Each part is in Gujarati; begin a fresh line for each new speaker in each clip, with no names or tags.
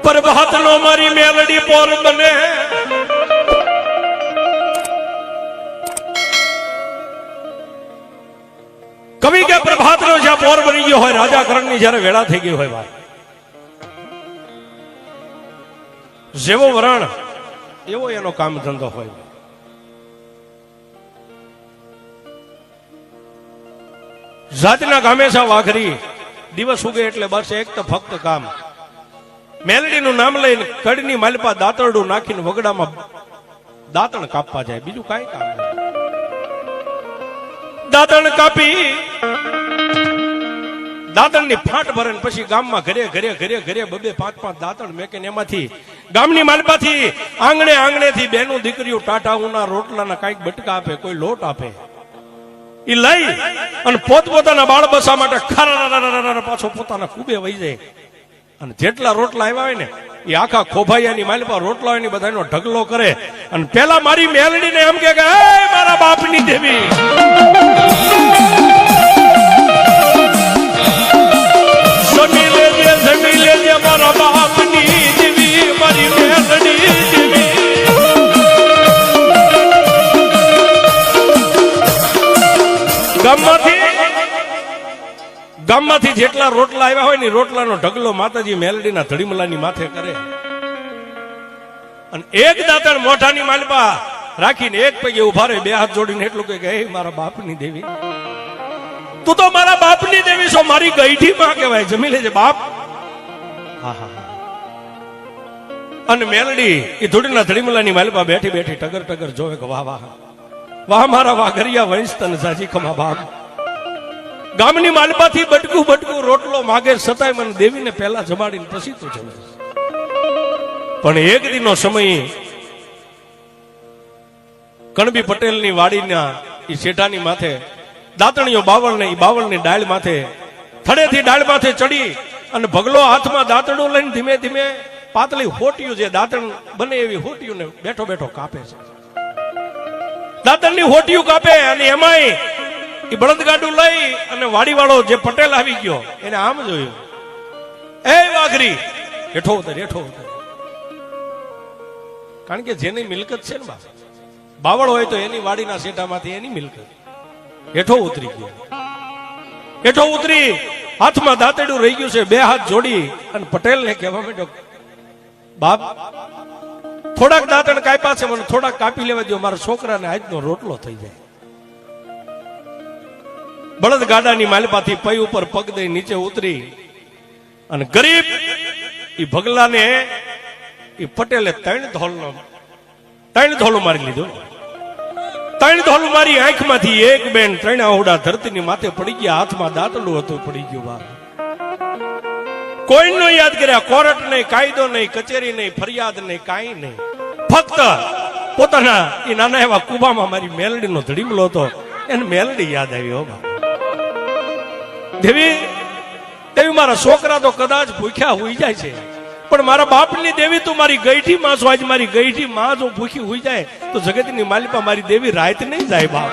પ્રભાત નો મારી મેલડી પોર બને કવિ કે પ્રભાત નો જ્યાં પોર બની ગયો હોય રાજા કરણ ની જયારે વેળા થઈ ગઈ હોય વાત જેવો વરણ એવો એનો કામ ધંધો હોય જાતના ગામેસા વાઘરી દિવસ ઉગે એટલે બસ એક તો ફક્ત કામ મેલડી નું નામ લઈને કડની માલપા દાંતરડું નાખીને વગડામાં દાંતણ કાપવા જાય બીજું કાંઈ કામ નહીં દાંતણ કાપી દાંતણની ફાટ ભરે પછી ગામમાં ઘરે ઘરે ઘરે ઘરે બબે 5-5 દાંતણ મેકે એમાંથી ગામની માલપાથી આંગણે આંગણેથી બેનું દીકરીઓ ટાટા ઉના રોટલાના કાંઈક બટકા આપે કોઈ લોટ આપે એ લઈ અને પોતપોતાના બાળ બસા માટે ખરા પાછો પોતાના કુબે વહી જાય અને જેટલા રોટલા આવ્યા હોય ને એ આખા ખોભાઈયાની માલપા રોટલા હોય ને બધાનો ઢગલો કરે અને પેલા મારી મેલડીને એમ કે મારા બાપની દેવી જમી લેજે મારા બાપની દેવી મારી મેલડી દેવી ગામમાંથી જેટલા રોટલા આવ્યા હોય ને રોટલાનો ઢગલો માતાજી મેલડીના ધડીમલાની માથે કરે અને એક દાંતણ મોઢાની માલપા રાખીને એક પગે ઉભા રહે બે હાથ જોડીને એટલું કે હે મારા બાપની દેવી તું તો મારા બાપની દેવી છો મારી ગઈઠી માં કહેવાય જમી લેજે બાપ અને મેલડી એ ધૂળીના ધડીમલાની માલપા બેઠી બેઠી ટગર ટગર જોવે કે વાહ વાહ વાહ મારા વાઘરિયા વંશ તન સાજી ખમા બાપ ગામની માલપાથી બટકું બટકું રોટલો માગે છતાંય મને દેવીને પહેલા જમાડીને પછી તો જમે પણ એક દિનનો સમય કણબી પટેલની વાડીના એ શેઠાની માથે દાંતણીઓ બાવળની ડાળ માથે થડેથી ડાળ માથે ચડી અને ભગલો હાથમાં દાંતણું લઈને ધીમે ધીમે પાતળી હોટિયું જે દાંતણ બને એવી હોટિયું ને બેઠો બેઠો કાપે છે દાંતણની હોટિયું કાપે અને એમાંય એ બળદગાડું લઈ અને વાડીવાળો જે પટેલ આવી ગયો એને આમ જોયું એ વાઘરી હેઠો ઉતર કારણ કે જેની મિલકત છે ને બાવળ હોય તો એની વાડીના શેઠામાંથી એની મિલકત હેઠો ઉતરી ગયો હેઠો ઉતરી હાથમાં દાંતેડું રહી ગયું છે બે હાથ જોડી અને પટેલને કહેવા માંડ્યો બાપ થોડાક દાંતણ કાપ્યા છે મને થોડાક કાપી લેવા દો મારા છોકરાને આજનો રોટલો થઈ જાય બળદ ગાડાની માલપાથી પૈ ઉપર પગ દઈ નીચે ઉતરી અને ગરીબ એ ભગલાને એ પટેલે ત્રણ ધોલું મારી લીધું ત્રણ ધોલું મારી આંખમાંથી એક બેન ત્રણ આહુડા ધરતીની માથે પડી ગયા હાથમાં દાંતડું હતું પડી ગયું બાપ કોઈ નો યાદ કર્યા કોર્ટ નહીં કાયદો નહીં કચેરી નહીં ફરિયાદ નહીં કાંઈ નહીં ફક્ત પોતાના એ નાના એવા કુબામાં મારી મેલડીનો ધડીમલો હતો એને મેલડી યાદ આવી હો બાપ દેવી મારા છોકરા તો કદાચ ભૂખ્યા હોઈ જાય છે પણ મારા બાપની દેવી તું મારી ગઈઠી માં છો આજ મારી ગઈઠી માં જો ભૂખી હોઈ જાય તો જગતની માલિપા મારી દેવી રાત નહીં જાય બાપ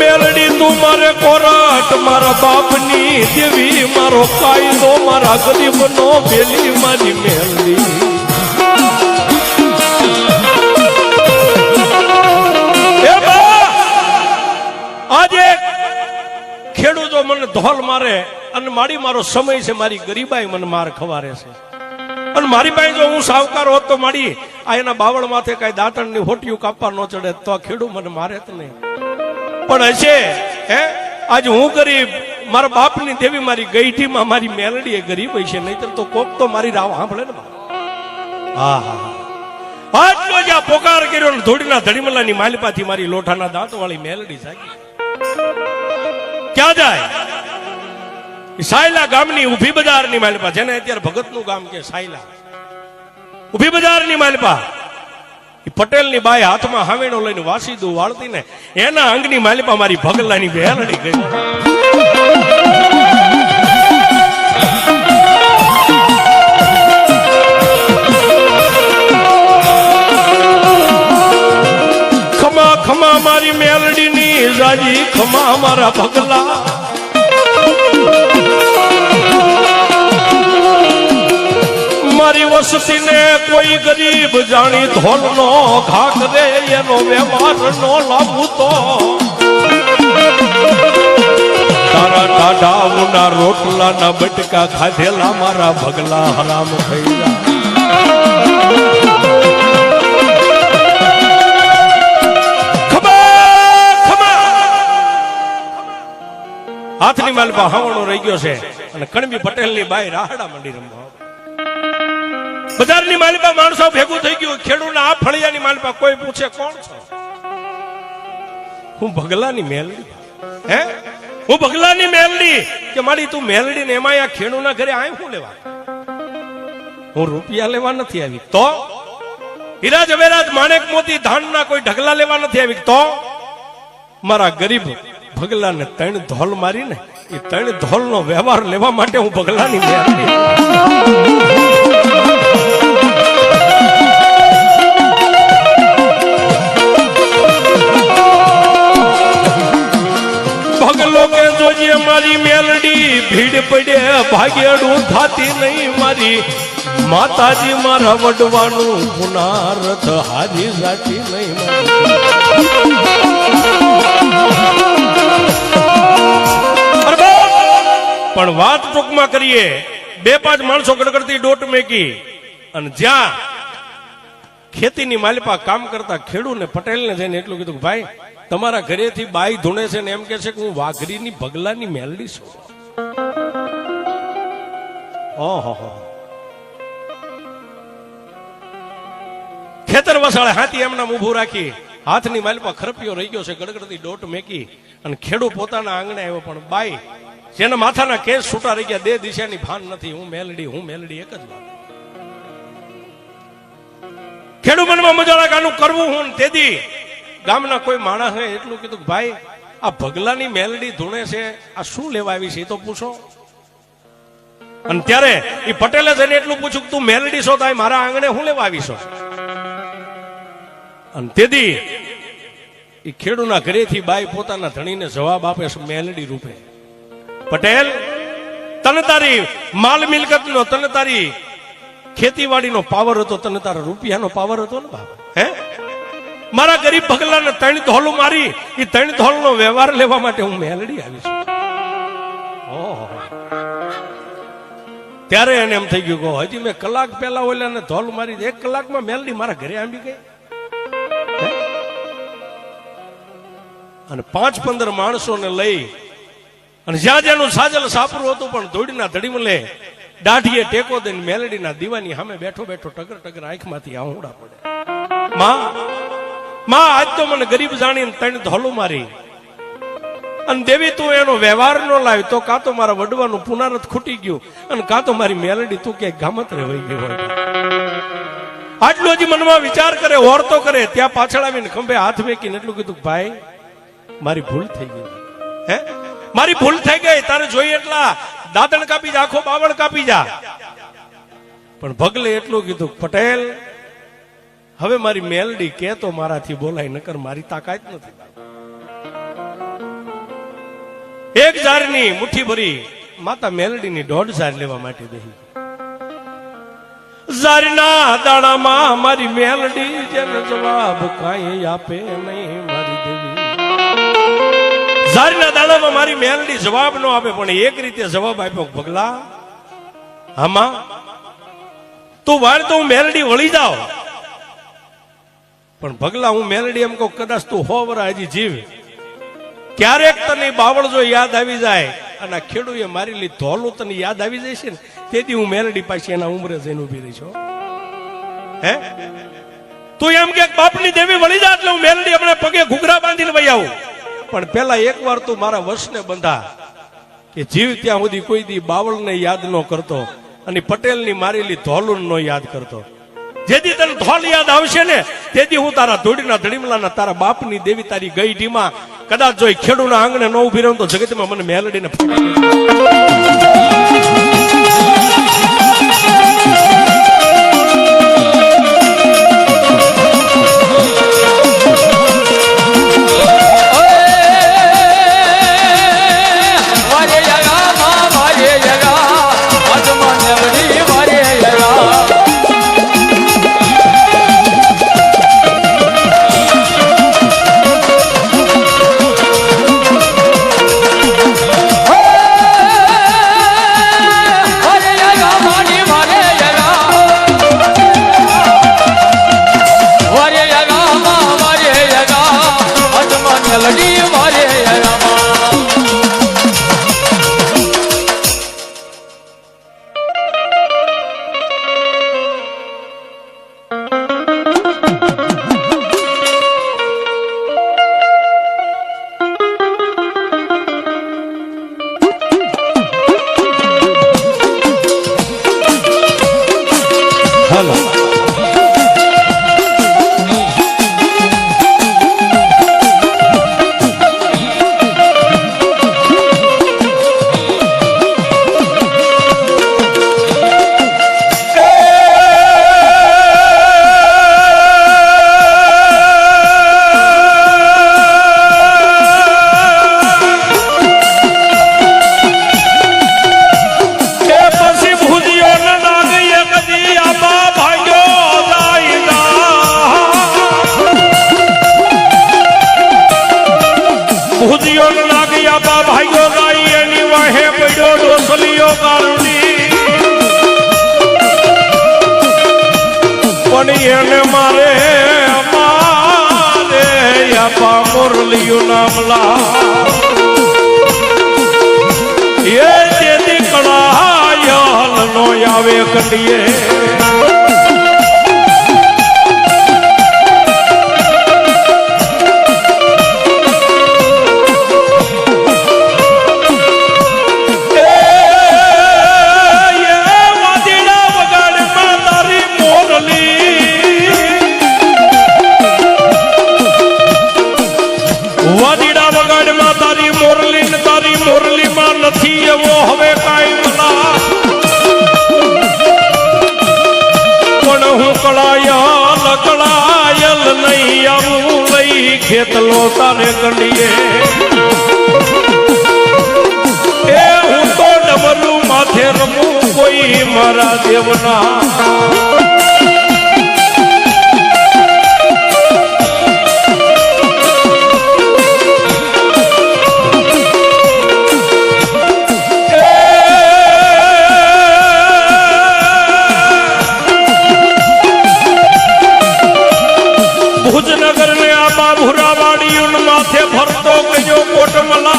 મેલડી તું મારે કોરાટ મારા બાપની દેવી મારો કાયદો મારા ગરીબનો બેલી મારી મેલડી આજે ખેડૂતો મને ધોલ મારે અને મારી મારો સમય છે મારી ગરીબાઈ મને માર ખવારે છે અને મારી પાસે જો હું સાવકાર હોત તો મારી આ એના બાવળ માથે કઈ દાંતણની હોટિયું કાપવા ન ચડે તો આ ખેડૂત મને મારે જ નહીં પણ હશે હે આજે હું ગરીબ મારા બાપની દેવી મારી ગઈઠીમાં મારી મેલડી એ ગરીબ હશે નહીતર તો કોક તો મારી રાવ સાંભળે ને આટલો જ્યાં પોકાર કર્યો ને ધોડીના ધડીમલાની માલપાથી મારી લોઠાના દાંત વાળી મેલડી જાગી ક્યાં જાય સાયલા ગામની ઉભી બજારની માલપા જેને અત્યારે ભગતનું ગામ કે સાયલા ઉભી બજારની માલપા પટેલની બાઈ હાથમાં હાવેણો લઈને વાસીદું વાળતી ને એના અંગની માલપા મારી ભગલાની બેલડી ગઈ ખમા મારી મેલડીની જાજી ખમા મારા ભગલા મારી વસ્તીને કોઈ ગરીબ જાણી ધોલનો ઘા કરે એનો વ્યવહાર નો લાભ તો તારા ટાઢાઓના રોટલાના બટકા ખાધેલા મારા ભગલા હરામ થઈ ગયા હાથની માલપા હાવણો રહી ગયો છે અને કણબી પટેલની બાઈ રાહડા મંડી રમવા બજારની માલપા માણસો ભેગું થઈ ગયું ખેડૂતના આ ફળિયાની માલપા કોઈ પૂછે કોણ છો હું ભગલાની મેલડી હે હું ભગલાની મેલડી કે મારી તું મેલડી ને એમાં આ ખેડૂતના ઘરે આય હું લેવા હું રૂપિયા લેવા નથી આવી તો હીરા જવેરાત માણેક મોતી ધાનના કોઈ ઢગલા લેવા નથી આવી તો મારા ગરીબ ભગલાને 3 ધોલ મારીને એ 3 ધોલનો વ્યવહાર લેવા માટે હું ભગલાની મેલડી ભગલો કે જોઈએ મારી મેલડી ભીડ પડે ભાગેડું થાતી નહીં મારી માતાજી મારા વડવાનું પુનારથ હાજી જાતી નહીં પણ વાત ટૂંકમાં કરીએ 2-5 માણસો ગડગડતી ડોટ મેકી અને જ્યાં ખેતીની માલિપા કામ કરતા ખેડૂને પટેલને જઈને એટલું કીધું ભાઈ તમારા ઘરેથી બાઈ ધૂણે છે ને એમ કે છે કે હું વાઘરીની ભગલાની મેલડી છું ઓહો ખેતર વસાળે હાથી એમના ઊભું રાખી હાથની માલિપા ખરપિયો રહી ગયો છે ગડગડતી ડોટ મેકી અને ખેડૂ પોતાના આંગણે આવ્યો પણ બાઈ જેના માથાના કેસ છૂટા રહી ગયા 2 દિશાની ભાન નથી હું મેલડી એક જ વાત ખેડૂ મનમાં મજાક આનું કરવું હું તેદી ગામના કોઈ માણસે એટલું કીધું ભાઈ આ ભગલાની મેલડી ધૂણે છે આ શું લેવા આવી છે એ તો પૂછો અને ત્યારે એ પટેલે જઈને એટલું પૂછ્યું કે તું મેલડી છો તો મારા આંગણે હું લેવા આવી છો અને તેદી એ ખેડૂના ઘરેથી બાઈ પોતાના ધણીને જવાબ આપે છે મેલડી રૂપે પટેલ તને તારી માલ મિલકતનો તને તારી ખેતીવાડીનો પાવર હતો તને તારા રૂપિયાનો પાવર હતો ને બાપ હે મારા ગરીબ ભગલાને 3 ધોલું મારી એ 3 ધોલનો વ્યવહાર લેવા માટે હું મેલડી આવી છું ત્યારે એને એમ થઈ ગયું કે હજી મેં કલાક પહેલા ઓલાને ધોલ મારી 1 કલાકમાં મેલડી મારા ઘરે આવી ગઈ અને 5-15 માણસોને લઈ અને જ્યાં જેનું સાજલ સાપરું હતું પણ ધોડીના ધડીમલે દાઢીએ ટેકો દઈને મેલડીના દીવાની સામે બેઠો ટગર આંખમાંથી આહુડા પડે માં આજ તો મને ગરીબ જાણીને 3 ધોલું મારી અને દેવી તું એનો વ્યવહાર નો લાવી તો કાં તો મારા વડવાનું પુનારથ ખૂટી ગયું અને કાં તો મારી મેલડી તું ક્યાંક ગામત્રે વહી ગઈ હોય આટલું હજી મનમાં વિચાર કરે ઓરતો કરે ત્યાં પાછળ આવીને ખંભે હાથ મેકીને એટલું કીધું ભાઈ મારી ભૂલ થઈ ગઈ હે મારી ભૂલ થઈ ગઈ તારે જોઈએ એટલા દાદણ કાપી જા આખો બાવળ કાપી જા પણ ભગલે એટલું કીધું પટેલ હવે મારી મેલડી કે તો મારાથી બોલાય નકર મારી તાકાત નથી એક જારની મુઠ્ઠી ભરી માતા મેલડીની 1.5 જાર લેવા માટે બેહી જારના દાડામાં મારી મેલડી જેને જવાબ કાંઈ આપે નહીં મારી દેવી જારના દાડામાં મારી મેલડી જવાબ નો આપે પણ એક રીતે જવાબ આપ્યો ભગલા આમાં તું વાળ તો હું મેલડી વળી જાવ પણ ભગલા હું મેલડી એમ કહું કદાચ તું 100 વર્ષ હજી જીવ ક્યારેક તને બાવળ જો યાદ આવી જાય અને ખેડૂએ મારેલી ધોલું તને યાદ આવી જાય છે ને તેથી હું મેલડી પાછી એના ઉંમરે જઈને ઉભી રહી છું હે તું એમ કે બાપની દેવી વળી જા એટલે હું મેલડી હમણાં પગે ઘૂઘરા બાંધીને વહી આવું પણ પેલા એકવાર તું મારા વશને બંધા કે જીવ ત્યાં સુધી કોઈ દી બાવળને યાદ ન કરતો અને પટેલની મારેલી ધોલું નો યાદ કરતો જેથી તને ધોલ યાદ આવશે ને તેથી હું તારા ધોડીના ધડીમલાના તારા બાપની દેવી તારી ગઈ ઢીમાં કદાચ જો ખેડૂના આંગણે ન ઉભી રહું તો જગતમાં મને મેલડીને ડોસલીઓ લાગ્યા બા ભાઈઓ ગાઈ એની વાહે પડ્યો ડોસલીઓ ગારુડી પણ એને મારે આપા મુરલીયું નામલા એ જેથી કળાયલ નો આવે કંડીએ ખેતલો તારે કંડીએ એ હું તો ડબલું માથે રમું કોઈ મારા દેવના ફરતો ગયો કોટમલા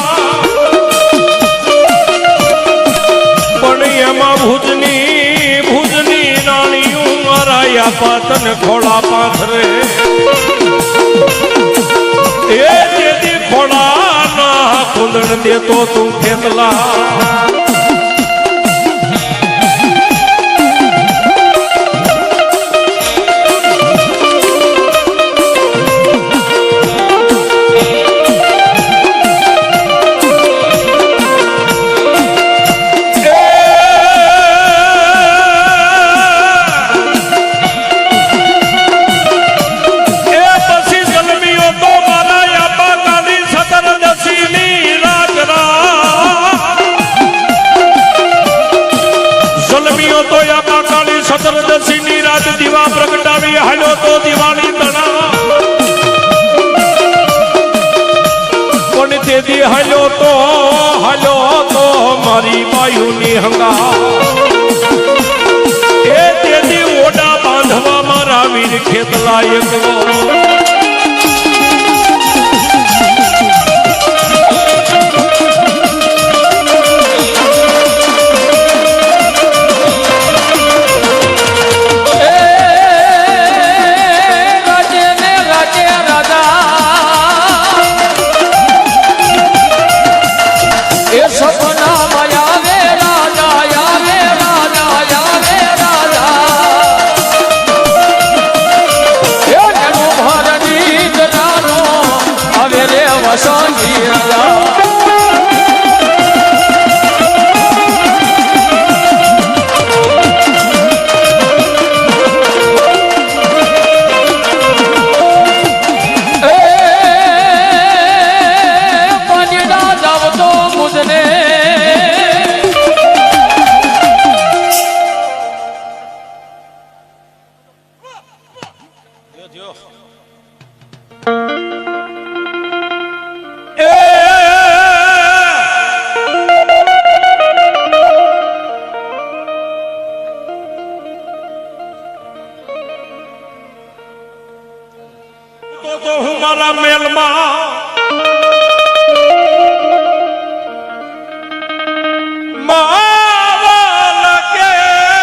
પણ એમાં ભુજની રાણીયું મારાયા પાતન ખોળા પાથરે એ જેથી ખોળા ના કુંદણ દેતો તું ખેતલા સતરદશીની રાત દીવા પ્રગટાવી હાલ્યો તો દિવાળી તણા પણ તેથી હાલ્યો તો મારી બાયુની હંગા એ તેથી ઓડા બાંધવા મારા વીર ખેતલા એકલો તો હું મારા મેલમાં કે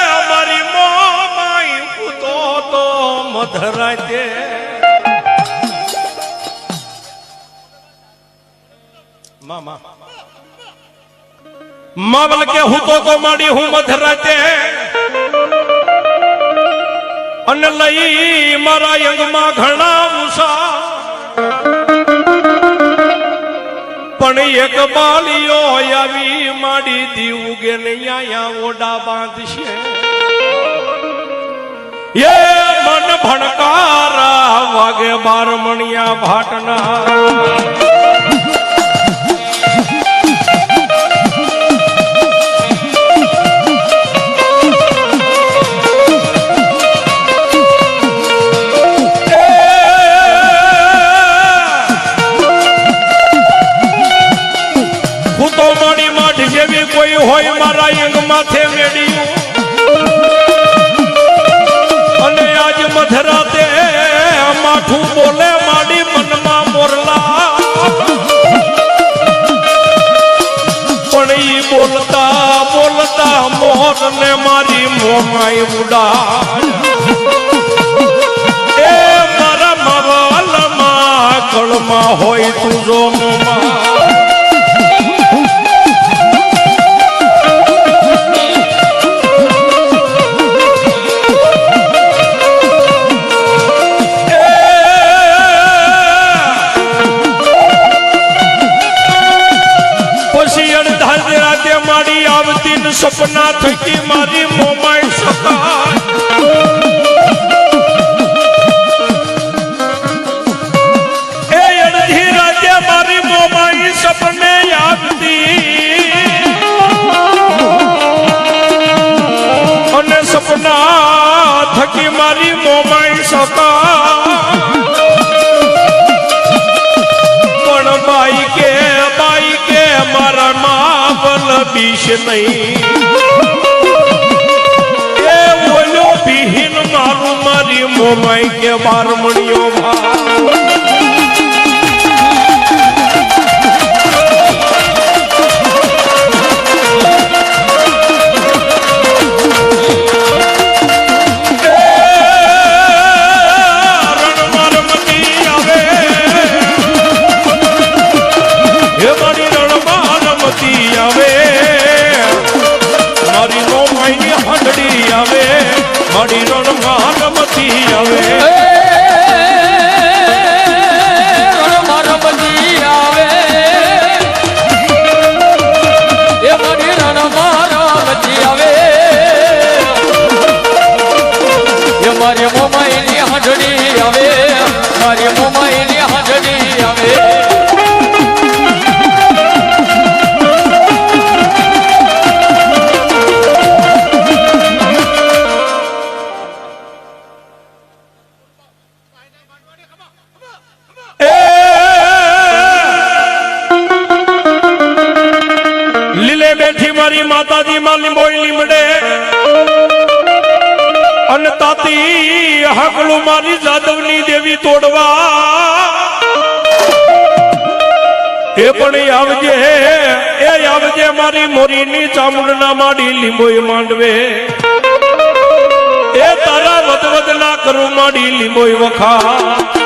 અમારી મોમાઈ તો મધરાતે માવલ કે હું તો માડી હું મધરાતે અને લઈ મારા યંગમાં ઘણા ઉષા પણ એક બાલીઓ આવી માડી દીવ ઉગે નહીં આયા ઓડા બાંધશે એ મન ભણકારા વાગે બારમણિયા ભાટના કોઈ હોય મારા યંગ માથે મેડ્યું અને આજ મધરાતે માઠું બોલે માડી મનમાં મોરલા પણ ઈ બોલતા બોલતા મોર ને મારી મોમાઈ ઉડા એ મારા માવાલમાં કળમાં હોય તું જો મોમાં સપના થકી મારી મોમાઈ સકાય એ અડધી રાતે મારી મોમાઈ સપને આવતી અને સપના થકી મારી મોમાઈ સકાય પણ બાઈ કે મારા માવલ બીશ નહીં એ ઓલો બિહીન મારું મારી મોમાઈ કે બારમણીઓ ભા મારી રણમાં રમતી આવે રણમાં રમતી આવે એ મારી રણમાં રમતી આવે એ મારી મોમાઈની હાજરી આવે મારી મોમાઈની હાજરી આવે મારી માતાજી માં લીંબોઈ લીમડે અને તાતી હાકલું મારી જાદવની દેવી તોડવા એ પણ આવજે મારી મોરીની ચામુંડના માડી લીંબોઈ માંડવે એ તારા વધવદ ના કરું માડી લીંબોઈ વખા